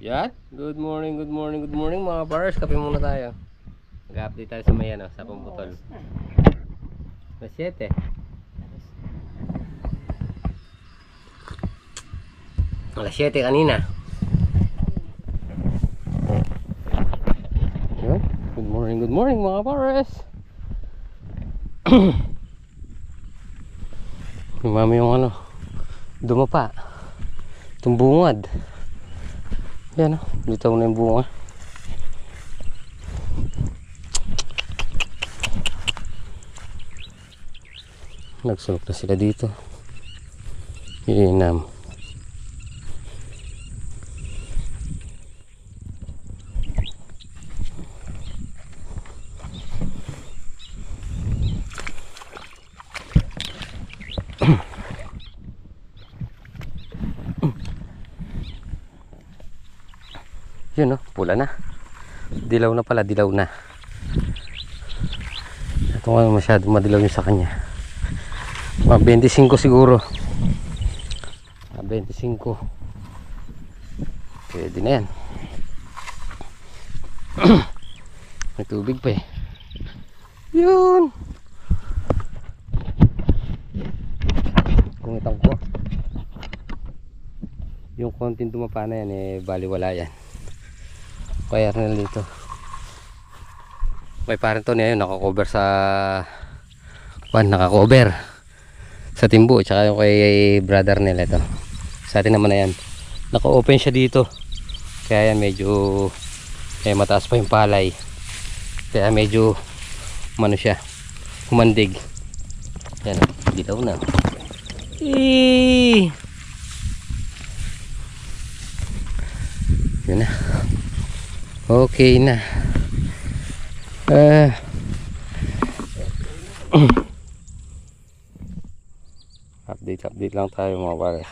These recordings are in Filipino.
Yan. Good morning, good morning, good morning mga bars. Kape muna tayo. Mag-update tayo sa may sa Pamputol. Alas 7. Alas 7 kanina. Yan. Good morning mga bars. Mami yung dumapa. Tumbungad. Yan o, bitaw na yung bunga. Nagsulok na sila dito. Iinam. Yun o, pula na. Dilaw na pala, dilaw na. Ito nga masyadong madilaw yung sa kanya. Mga 25 siguro. 25. Pwede na yan. May tubig pa eh. Yun. Kung itang ko. Yung konting dumapa na yan eh, baliwala yan. Kaya rin dito. May parang to niya yun, nakakover sa nakakover sa timbo, tsaka yung kay brother nila ito. Sa atin naman na yan, naka-open siya dito. Kaya yan medyo mataas pa yung palay. Kaya medyo siya, humandig. Yan, dilaw na. Yun na. Okay na. Update lang tayo mga pare.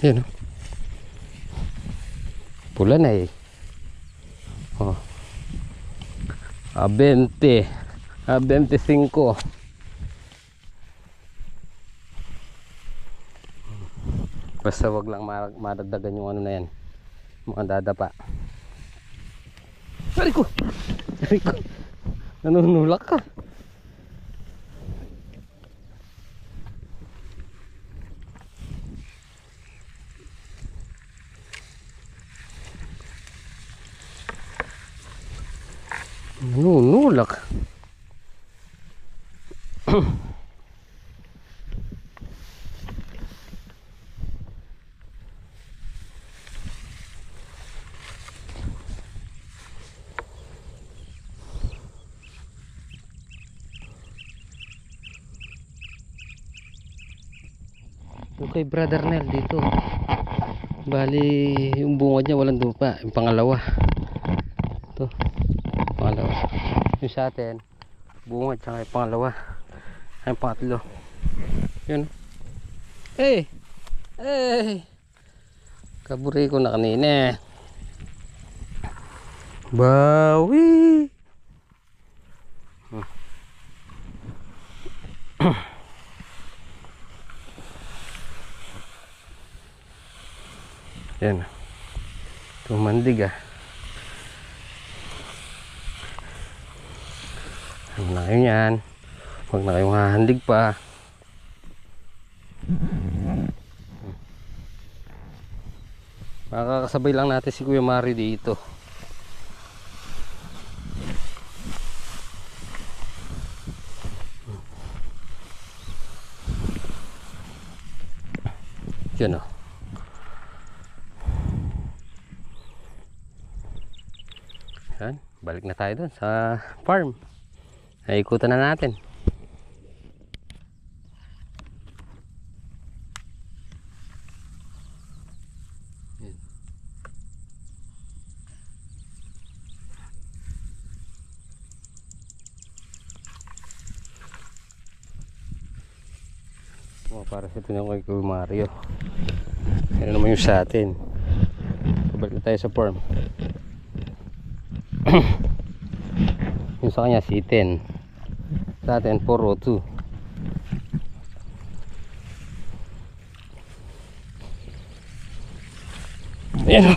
Yan o. Pula na eh. Oh. 20. 25. Basta wag lang madagdagan yung na yan. Mga dadapa. Ari ko. Nanunulak ka. Nanunulak. Yung kay brother Nel dito, bali yung bunga niya walang dupa. Yung pangalawa ito, pangalawa. Yung sa atin bunga tsaka yung pangalawa. Yung pangatlo yun. Kaburi ko na kanina. Bawi. Yan. Tumandig ah. Huwag na kayo yan. Huwag na kayong hahandig pa. Makakasabay lang natin si Kuya Mari dito. Yan o. Yan, balik na tayo dun sa farm. Naikutan na natin. Yan. Para sa ito na kay Kuya Mario. Ano naman yung sa atin. Balik na tayo sa farm. Yung sa kanya C10, sa atin 402. Ayan o.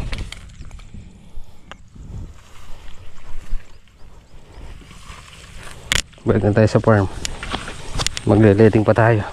Balik na tayo sa farm. Magle-letting pa tayo.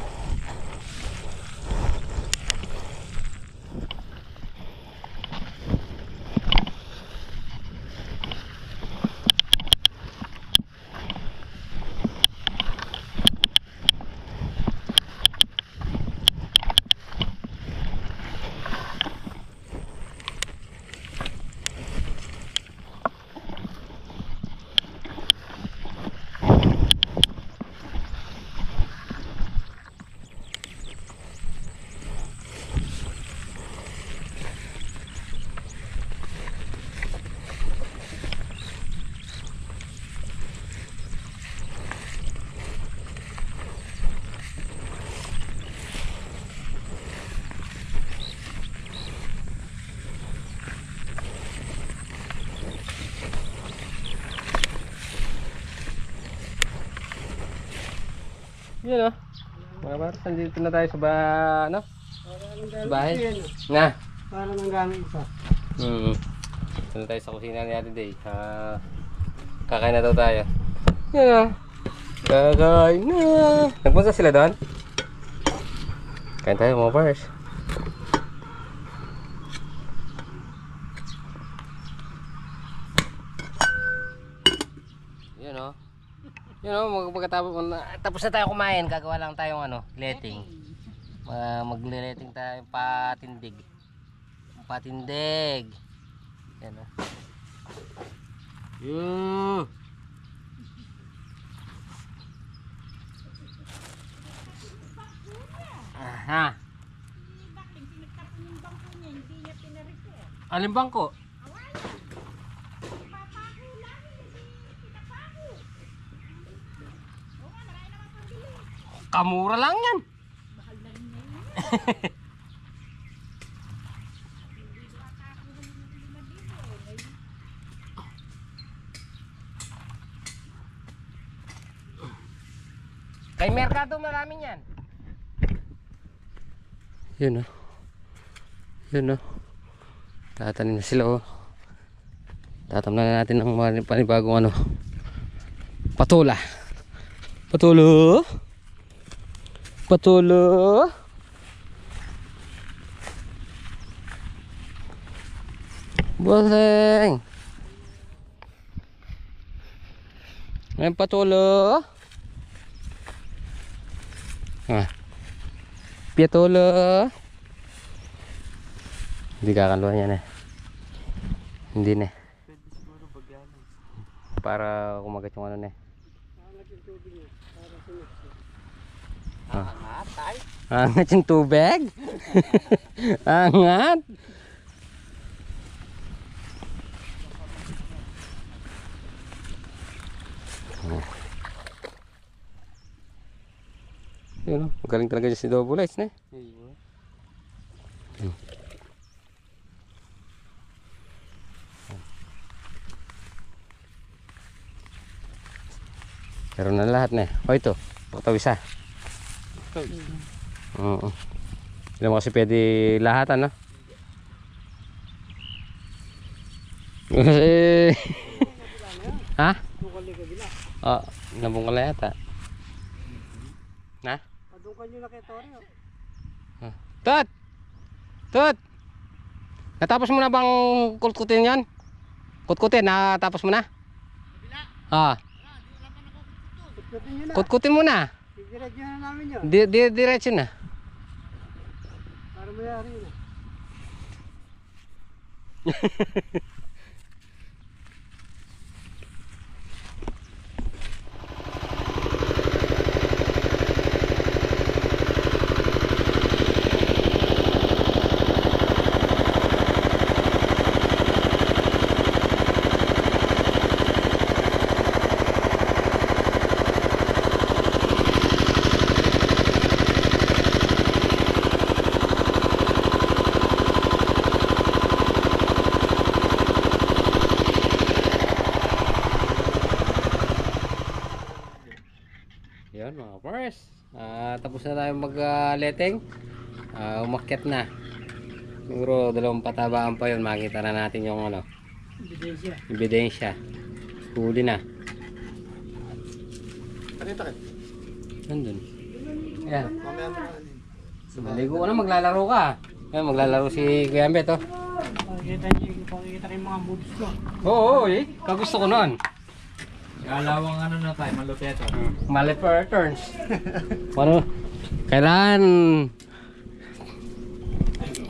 Yun o. Mga batas, nandito na tayo sa bahay. Na. Para nang gamit isa. Dito na tayo sa kusina ni Ate Day. Kakain na daw tayo. Yun o. Kakain na. Nagpunta sila doon? Kain tayo mga bars. Yun o. Tapos na tayo kumain, gagawa lang tayong letting. Magle-letting tayo patindig. Patindig. Yan o. Yoo. Aha. Alin bangko? Kamura lang yan. Kay Mercado maraming yan. Yun o. Yun o. Tatanim na sila o. Tatamnan na natin ang panibagong patola. Patulo. Patulo. Boseng. Ngayon patulo. Patulo. Hindi kakaluan yan eh. Hindi na. Para kumagat yung eh. Angat yung tubig. Angat. Yun o, magaling talaga si Double Lights na. Pero na lahat na. O ito, pagtawisa. Oo. Hindi mo kasi pwede lahat ano. Ha? Nabungkal na yata. Na? Padungkan nyo na kay Torio. Tot! Tot! Natapos mo na bang kutkutin yan? Kutkutin, natapos mo na? Kutkutin mo na. Diretso na namin yun. Diretso na. Para mayari na. farmers, tapos na tayo mag-letting. Umakyat na. Siguro 2 patabaan pa yun. Makita na natin yung ano, ebidensya. Huli na. Ano yung takip? Nandun. Ayan. Mamaya mo na. Maligo ka na, maglalaro ka. Ayan, maglalaro si Kuya Ambet, oh. Pakikita ko yung mga moves ko. Oo, eh. Kagusto ko noon. Kalawang ano na tayo, malupeto. Maliper turns. Ano?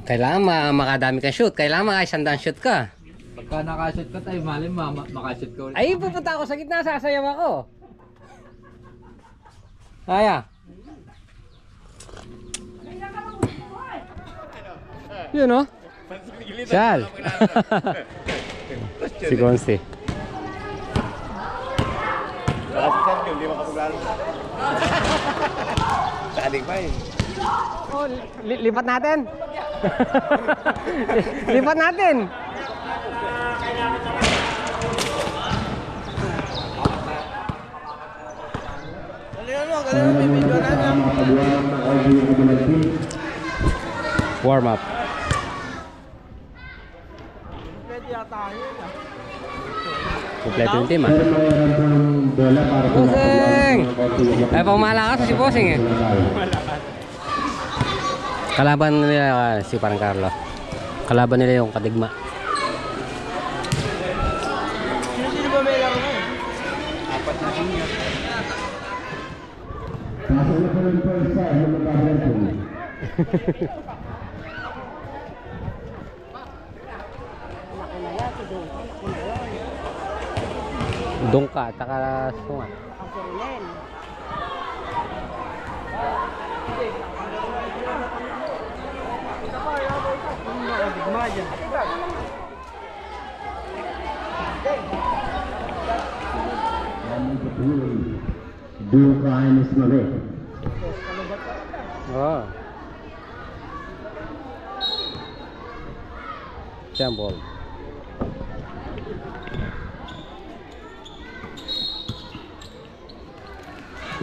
Kailangan makadami kang shoot. Kailangan maka-100 shoot ka. Pagka nakashoot ka tayo, malim makashoot ka ulit. Ay, pupunta ako sa gitna, sasayaw ako. Aya. Yun, oh. Sal. Si Consti. Hindi makapaglaro. Saling pa eh. Oh, lipat natin. Lipat natin. Galing mo, may video na niya. Warm up. Pwede yata yun. Kompleto yung team, ah. Bossing! Ay, pumalakas si Bossing, eh. Kalaban nila si Parang Carlo. Kalaban nila yung kadigma. Sino ba may laro ngayon? Apat na senior. Dongka at saka sungat. Oh. Jambol.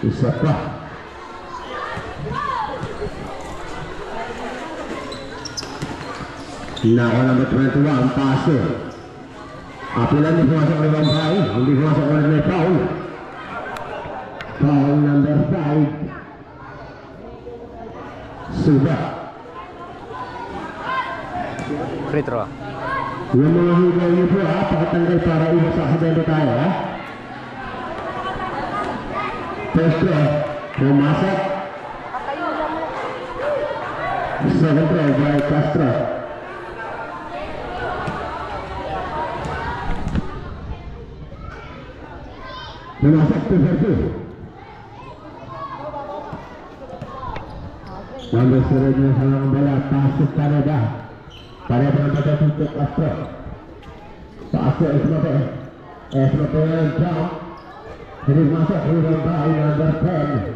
Isa pa. Nako number 21, ang paso. Apilan hindi pumasok ng ibang bahay. Hindi pumasok ng may foul. Foul number 5. Suba. Free throw. Yung mga higaw niyo po ha, pakitanggal para iwas sa aksidente tayo ha. First throw, pumasok. Second throw by Castro. Pumasok to 2. Number 0 niya sa mga bala, pasok Canada. Para berangkat untuk Castro. Pasok Esmote. Esmote yang jump. Jadi masuk rebound by number 10.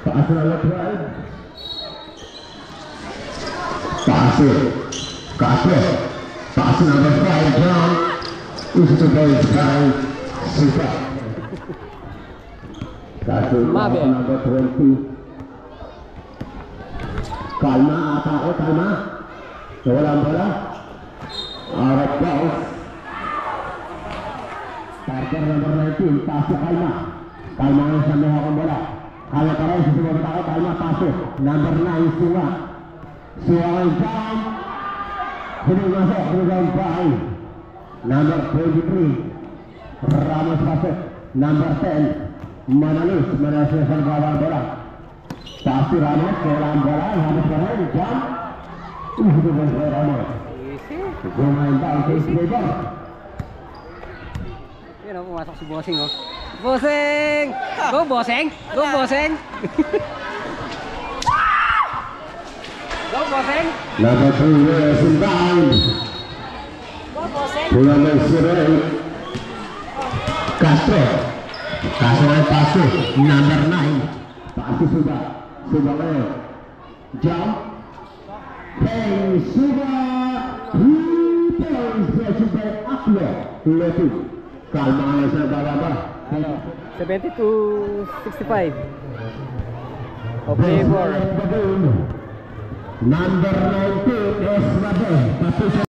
Pasok number 12. Pasok Castro. Pasok number 5 jump. Itu by Supa. Pasok number 20. Kalma, atake, kalma. Walang bola. Arap bounce. Starter number 19, pasok kalma. Kalma ang sa mga bola. Kala pa rin sa sumabot ako, kalma, pasok. Number 9, Suwa. Suwa ang jump. Hindi masok, rebound by number 23. Ramos pasok. Number 10, Manalis. Manalis sa bawang bola. Pasti Ramos, walang bola, habis bermain, jump. Itu benar Ramos. Bermain down ke Sreber. Yan o, pumasok si Bossing, oh. Bossing! Go, Bossing! Go, Bossing! Go, Bossing! Number 2, is inbound. Bola Mesurai. Castro. Castro yang pasuk. Number 9. Pasti sudah. Sudah lewat. Jump. Hey, sudah. 3 points by Aklo. Letu. Kalma ka lang sa bababa. Ano? 72-65. O flavor. Number 19 is Mabel.